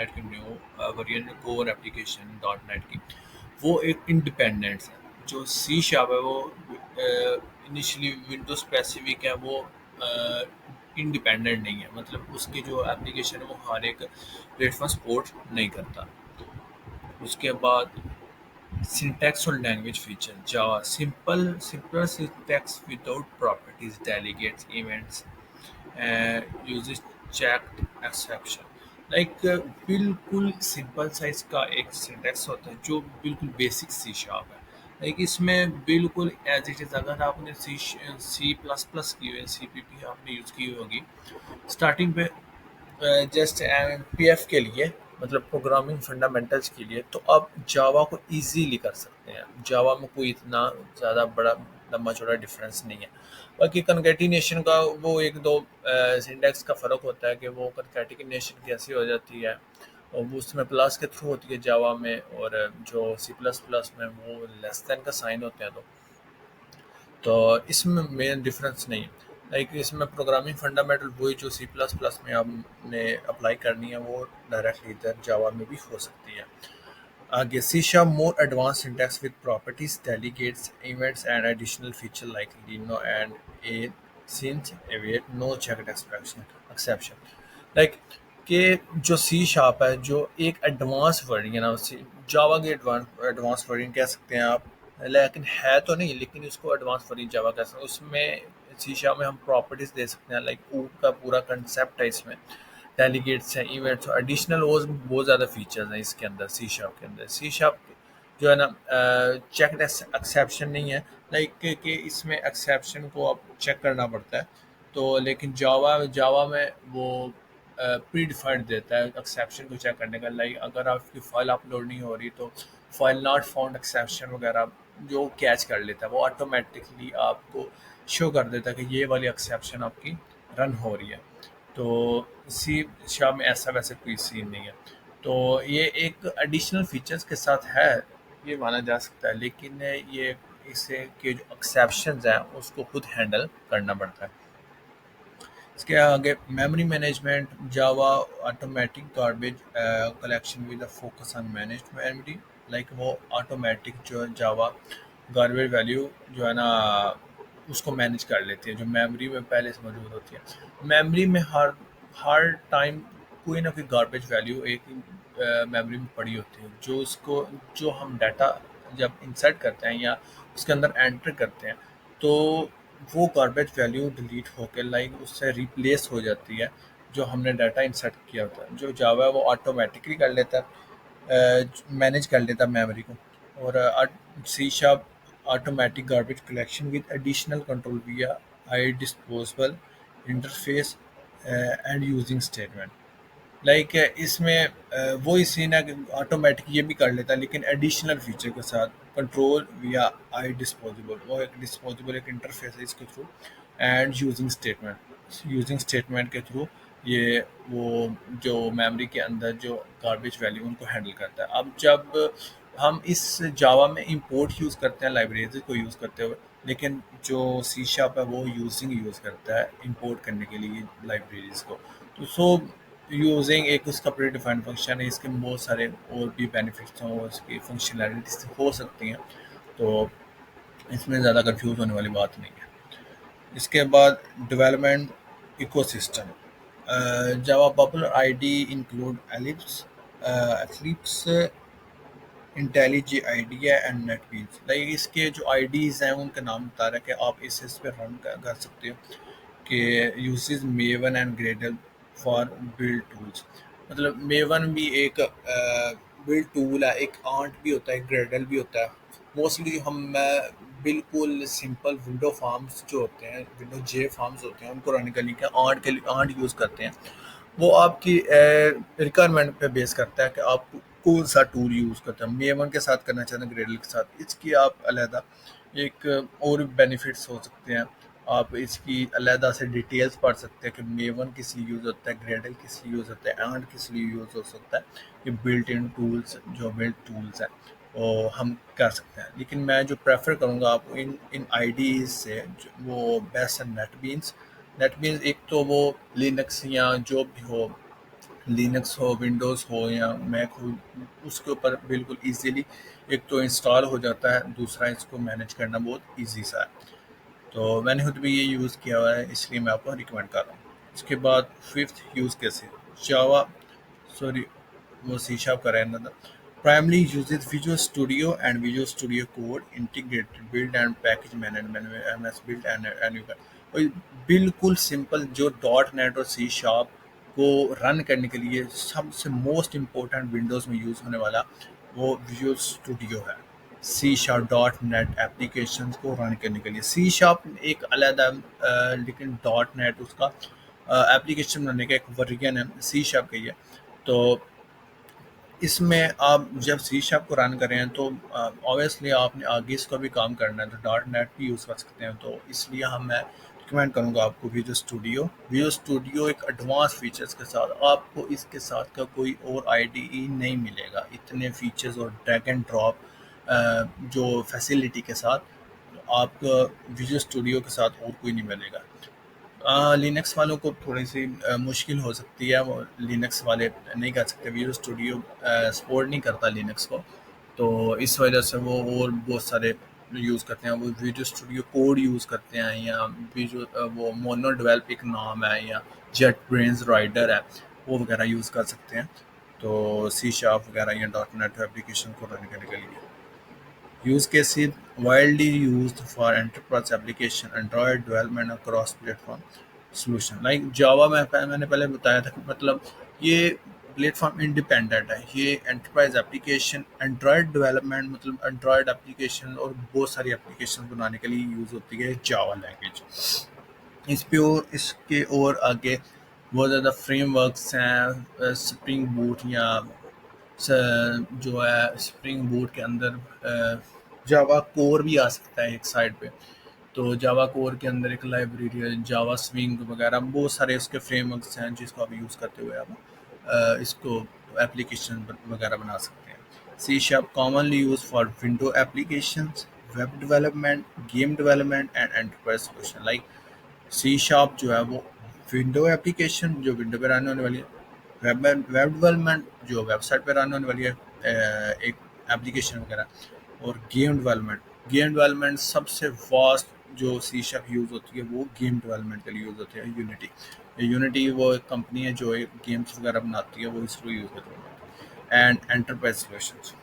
.NET की new version core application .NET की, वो एक इंडिपेंडेंट है। जो सी शार्प है वो इनिशियली विंडोज स्पेसिफिक है, वो इंडिपेंडेंट नहीं है, मतलब उसकी जो एप्लीकेशन है वो हर एक प्लेटफॉर्म सपोर्ट नहीं करता। उसके बाद सिंटैक्स और language feature Java simple syntax without properties delegates events uses checked exception. Like बिल्कुल सिंपल साइज का एक सिंटैक्स होता है जो बिल्कुल बेसिक सी शार्प है। लाइक इसमें बिल्कुल एज इट इज़, अगर आपने सी प्लस प्लस की हुई सी पी पी आपने यूज़ की होगी स्टार्टिंग पे जस्ट पीएफ के लिए, मतलब प्रोग्रामिंग फंडामेंटल्स के लिए, तो आप जावा को इजीली कर सकते हैं। जावा में कोई इतना ज़्यादा बड़ा लंबा चौड़ा डिफरेंस नहीं है। बाकी कन्कैटिनेशन का वो एक दो सिंटैक्स का फ़र्क होता है कि वो कन्कैटिनेशन कैसे हो जाती है, और वो उसमें प्लस के थ्रू होती है जावा में, और जो सी प्लस प्लस में वो लेस देन का साइन होते हैं। तो इसमें मेन डिफरेंस नहीं है। लाइक इसमें प्रोग्रामिंग फंडामेंटल वही जो सी प्लस प्लस में आपने अप्लाई करनी है वो डायरेक्टली इधर जावा में भी हो सकती है। आगे C sharp more advance syntax with properties delegates events and additional feature like LINQ and async await no checked exception. Like कि जो सी शार्प है जो एक एडवांस वर्जन है ना, जावा की एडवांस वर्जन कह सकते हैं आप, लेकिन है तो नहीं, लेकिन उसको एडवांस वर्जन जावा कह सकते हैं। उसमें सी शार्प में हम प्रॉपर्टीज दे सकते हैं, लाइक का पूरा कंसेप्ट है इसमें, डेलीगेट्स हैं, इवेंट्स, एडिशनल वो बहुत ज़्यादा फीचर्स हैं इसके अंदर। सी शार्प के अंदर सी शार्प जो है ना चेक एक्सेप्शन नहीं है, लाइक कि इसमें एक्सेप्शन को आप चेक करना पड़ता है। तो लेकिन जावा जावा में वो प्री डिफाइंड देता है एक्सेप्शन को चेक करने का। लाइक अगर आपकी फाइल अपलोड नहीं हो रही तो फाइल नॉट फाउंड एक्सेप्शन वगैरह जो कैच कर लेता है, वो ऑटोमेटिकली आपको शो कर देता है कि ये वाली एक्सेप्शन आपकी रन हो रही है। तो सी शार्प में ऐसा वैसे कोई सीन नहीं है। तो ये एक एडिशनल फीचर्स के साथ है, ये माना जा सकता है, लेकिन ये इससे के जो एक्सेप्शंस हैं उसको खुद हैंडल करना पड़ता है। इसके आगे memory management Java automatic garbage collection with a focus on managed memory. Like वो ऑटोमेटिक जो जावा गार्बेज वैल्यू जो है ना उसको मैनेज कर लेती है, जो मेमोरी में पहले से मौजूद होती है। मेमोरी में हर हर टाइम कोई ना कोई गार्बेज वैल्यू एक मेमोरी में पड़ी होती है, जो उसको जो हम डाटा जब इंसर्ट करते हैं या उसके अंदर एंटर करते हैं, तो वो गार्बेज वैल्यू डिलीट होकर लाइक उससे रिप्लेस हो जाती है जो हमने डाटा इंसर्ट किया होता है। जो जावा है वो ऑटोमेटिकली कर लेता है, मैनेज कर लेता है मेमोरी को। और C sharp automatic garbage collection with additional control via IDisposable interface and using statement. Like इसमें वही सीन है कि ऑटोमेटिक ये भी कर लेता है, लेकिन एडिशनल फीचर के साथ कंट्रोल विया आई डिस्पोजेबल, वो एक डिस्पोजेबल एक इंटरफेस है इसके थ्रू, एंड यूजिंग स्टेटमेंट के थ्रू ये वो जो मेमोरी के अंदर जो गार्बेज वैल्यू उनको हैंडल करता है। अब जब हम इस जावा में इंपोर्ट यूज़ करते हैं लाइब्रेरी को यूज़ करते हुए, लेकिन जो सी शार्प है वो यूज़ करता है इंपोर्ट करने के लिए लाइब्रेरीज को। तो सो यूजिंग एक उसका प्री डिफाइंड फंक्शन है, इसके बहुत सारे और भी बेनिफिट्स हैं और इसकी फंक्शनैलिटीज हो सकती हैं, तो इसमें ज़्यादा कंफ्यूज होने वाली बात नहीं है। इसके बाद development ecosystem Java popular IDE include Eclipse IntelliJ IDEA and NetBeans. Like इसके जो आईडीज़ हैं उनका नाम बता रहा है कि आप इस पे रन कर सकते हो कि uses maven and Gradle for build tools. मतलब मेवन भी एक बिल्ड टूल है, एक आंट भी होता है, ग्रेडल भी होता है। मोस्टली हम बिल्कुल सिंपल विंडो फार्म्स जो होते हैं, विंडो जे फार्म्स होते हैं, उनको रन करने के लिए आंट यूज़ करते हैं। वो आपकी रिक्वायरमेंट पे बेस करता है कि आप कौन सा टूल यूज़ करते हैं। मेवन के साथ करना चाहते हैं, ग्रेडल के साथ, इसकी आप अलहदा एक और बेनिफिट्स हो सकते हैं। आप इसकी अलहदा से डिटेल्स पढ़ सकते हैं कि मेवन किस लिए यूज़ होता है, ग्रेडल किस लिए यूज़ होता है, एंड किस लिए यूज़ हो सकता है। ये बिल्ट इन टूल्स जो बिल्ट टूल्स हैं वो हम कर सकते हैं। लेकिन मैं जो प्रेफर करूँगा आपको इन इन आईडीज़ से वो बेस्ट है नेटबीन्स। नेटबीन्स एक तो वो लिनक्स या जो भी हो लिनक्स हो, विंडोज़ हो या मैक हो, उसके ऊपर बिल्कुल ईज़िली एक तो इंस्टॉल हो जाता है, दूसरा इसको मैनेज करना बहुत ईज़ी सा है। तो मैंने खुद भी ये यूज़ किया हुआ है, इसलिए मैं आपको रिकमेंड कर रहा हूँ। इसके बाद फिफ्थ यूज़ कैसे जावा सॉरी वो सी शार्प का रहना था। Primarily uses Visual Studio and Visual Studio Code integrated build and package management में MS build and you can और बिल्कुल सिंपल जो डॉट नेट और सी शार्प को रन करने के लिए सबसे मोस्ट इम्पोर्टेंट विंडोज़ में यूज़ होने वाला वो विजुअल स्टूडियो है। C sharp dot net application को रन करने के लिए सी शार्प एक अलग लेकिन डॉट नेट उसका एप्लीकेशन बनाने का एक वर्जन है सी शार्प का ही है। तो इसमें आप जब सी शार्प को रन कर रहे हैं तो ऑब्वियसली आपने आगे इसका भी काम करना है तो डॉट नेट भी यूज़ कर सकते हैं। तो इसलिए मैं रिकमेंड करूँगा आपको विजुअल स्टूडियो एक एडवांस फीचर्स के साथ आपको इसके साथ का कोई और आईडीई नहीं मिलेगा इतने फीचर्स और ड्रैग एंड ड्रॉप जो फैसिलिटी के साथ आपको विजुअल स्टूडियो के साथ और कोई नहीं मिलेगा। लिनक्स वालों को थोड़ी सी मुश्किल हो सकती है, वो लिनक्स वाले नहीं कर सकते, विजुअल स्टूडियो सपोर्ट नहीं करता लिनक्स को। तो इस वजह से वो और बहुत सारे यूज़ करते हैं, वो विजुअल स्टूडियो कोड यूज़ करते हैं या विजुअल वो मोनो डेवलप एक नाम है या जेट ब्रेन्स राइडर है वो वगैरह यूज़ कर सकते हैं। तो सी शार्प वगैरह या डॉट नेट एप्लीकेशन को रन करने के लिए use cases widely used for enterprise application Android development across platform solution like Java में मैंने पहले बताया था कि मतलब ये प्लेटफॉर्म इंडिपेंडेंट है, ये एंटरप्राइज एप्लीकेशन एंड्रॉयड डेवलपमेंट मतलब एंड्रॉयड एप्लीकेशन और बहुत सारी एप्लीकेशन बनाने के लिए यूज़ होती है जावा लैंग्वेज। इस पे और इसके और आगे बहुत ज़्यादा फ्रेमवर्क्स हैं, स्प्रिंग बूट या जो है स्प्रिंग बूट के अंदर जावा कोर भी आ सकता है एक साइड पे। तो जावा कोर के अंदर एक लाइब्रेरी है जावा स्विंग वगैरह बहुत सारे उसके फ्रेमवर्क्स हैं जिसको आप यूज़ करते हुए आप इसको एप्लीकेशन वगैरह बना सकते हैं। C sharp commonly use for window applications, web development, game development and enterprise solution like C sharp जो है वो विंडो एप्लीकेशन जो विंडो पे रन होने वाली है, वेब वेब डेवलपमेंट जो वेबसाइट पे रन होने वाली है एक एप्लीकेशन वगैरह, और गेम डेवलपमेंट सबसे वास्ट जो सी शार्प यूज़ होती है वो गेम डेवलपमेंट के लिए यूज़ होती है। यूनिटी यूनिटी वो एक कंपनी है जो एक गेम्स वगैरह बनाती है, वो इसको यूज़ करती है। एंड एंटरप्राइज सॉल्यूशंस,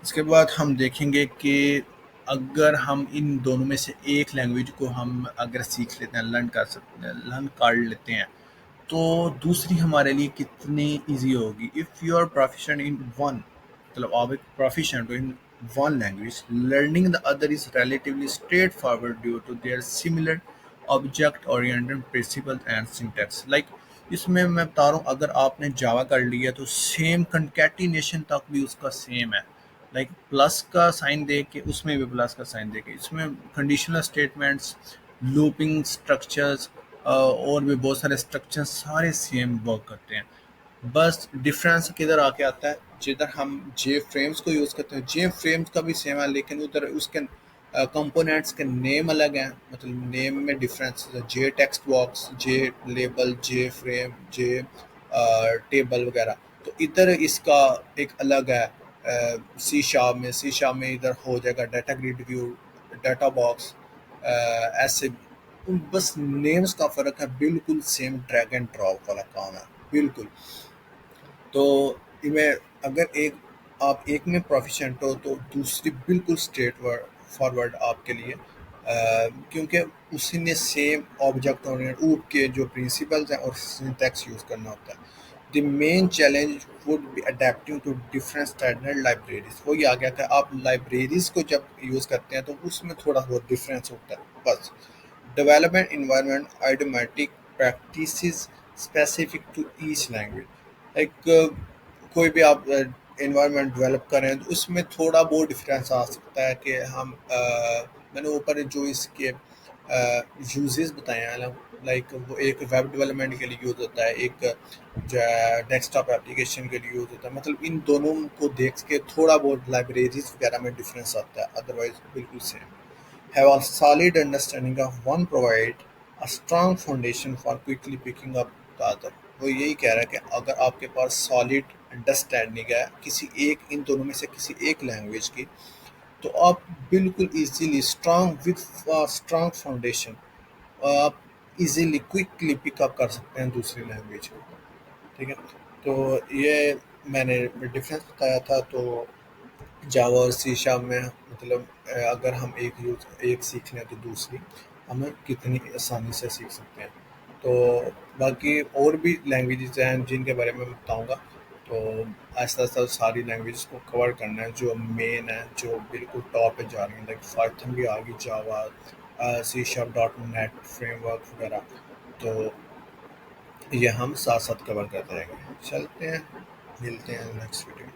इसके बाद हम देखेंगे कि अगर हम इन दोनों में से एक लैंग्वेज को हम अगर सीख लेते हैं, लर्न कर लेते हैं, तो दूसरी हमारे लिए कितनी इजी होगी। If you are proficient in one मतलब आप एक प्रोफिशिएंट हो in one language, learning the other is relatively straightforward due to their similar object oriented principle and syntax like इसमें मैं बता रहा हूँ अगर आपने जावा कर लिया तो सेम कंकैटिनेशन तक भी उसका सेम है। लाइक प्लस का साइन दे के उसमें भी प्लस का साइन दे के इसमें कंडीशनल स्टेटमेंट्स, लूपिंग स्ट्रक्चर्स और भी बहुत सारे स्ट्रक्चर्स सारे सेम वर्क करते हैं। बस डिफरेंस किधर आके आता है, जिधर हम जे फ्रेम्स को यूज़ करते हैं जे फ्रेम्स का भी सेम है लेकिन उधर उसके कंपोनेंट्स के नेम अलग हैं, मतलब नेम में डिफरेंस है, जे टेक्स्ट बॉक्स, जे लेबल, जे फ्रेम, जे टेबल वगैरह। तो इधर इसका एक अलग है। सी शार्प में इधर हो जाएगा data grid view, data box, ऐसे बस नेम्स का फ़र्क है, बिल्कुल सेम ड्रैग एंड ड्रॉप वाला काम है बिल्कुल। तो इनमें अगर आप एक में प्रोफिशिएंट हो तो दूसरी बिल्कुल स्ट्रेट फॉरवर्ड आपके लिए, क्योंकि उसी ने सेम ऑब्जेक्ट ओरिएंटेड ऊप के जो प्रिंसिपल्स हैं और सिंटैक्स यूज़ करना होता है। The main challenge would be adapting to different standard libraries. वही आ गया था, आप लाइब्रेरीज को जब यूज़ करते हैं तो उसमें थोड़ा बहुत डिफरेंस होता है बस। Development environment idiomatic practices specific to each language like कोई भी आप इन्वायरमेंट डेवलप कर रहे हैं तो उसमें थोड़ा बहुत डिफरेंस आ सकता है कि हम मैंने ऊपर जो इसके यूजेस बताए हैं लाइक वो एक वेब डेवलपमेंट के लिए यूज़ होता है, एक जो है डेस्कटॉप एप्लीकेशन के लिए यूज़ होता है, मतलब इन दोनों को देख के थोड़ा बहुत लाइब्रेरीज वगैरह में डिफरेंस आता है, अदरवाइज बिल्कुल same. Have a solid understanding of one provide a strong foundation for quickly picking up the other. वो यही कह रहा है कि अगर आपके पास सॉलिड अंडरस्टैंडिंग है किसी एक इन दोनों में से किसी एक लैंग्वेज की, तो आप बिल्कुल easily strong with strong foundation आप इजीली क्विकली पिकअप कर सकते हैं दूसरी लैंग्वेज को। ठीक है, तो ये मैंने डिफरेंस बताया था। तो जावा और सी शार्प में मतलब अगर हम एक सीख लें तो दूसरी हमें कितनी आसानी से सीख सकते हैं। तो बाकी और भी लैंग्वेजेस हैं जिनके बारे में मैं बताऊंगा। तो आहिस्ता आहिस्ता सारी लैंग्वेजेस को कवर करना है जो मेन है, जो बिल्कुल टॉप पे जा रही हैं, लाइक पाइथन भी आ गई, Java, C sharp, dot net framework वगैरह। तो ये हम साथ साथ कवर करते रहेंगे। चलते हैं, मिलते हैं नेक्स्ट वीडियो।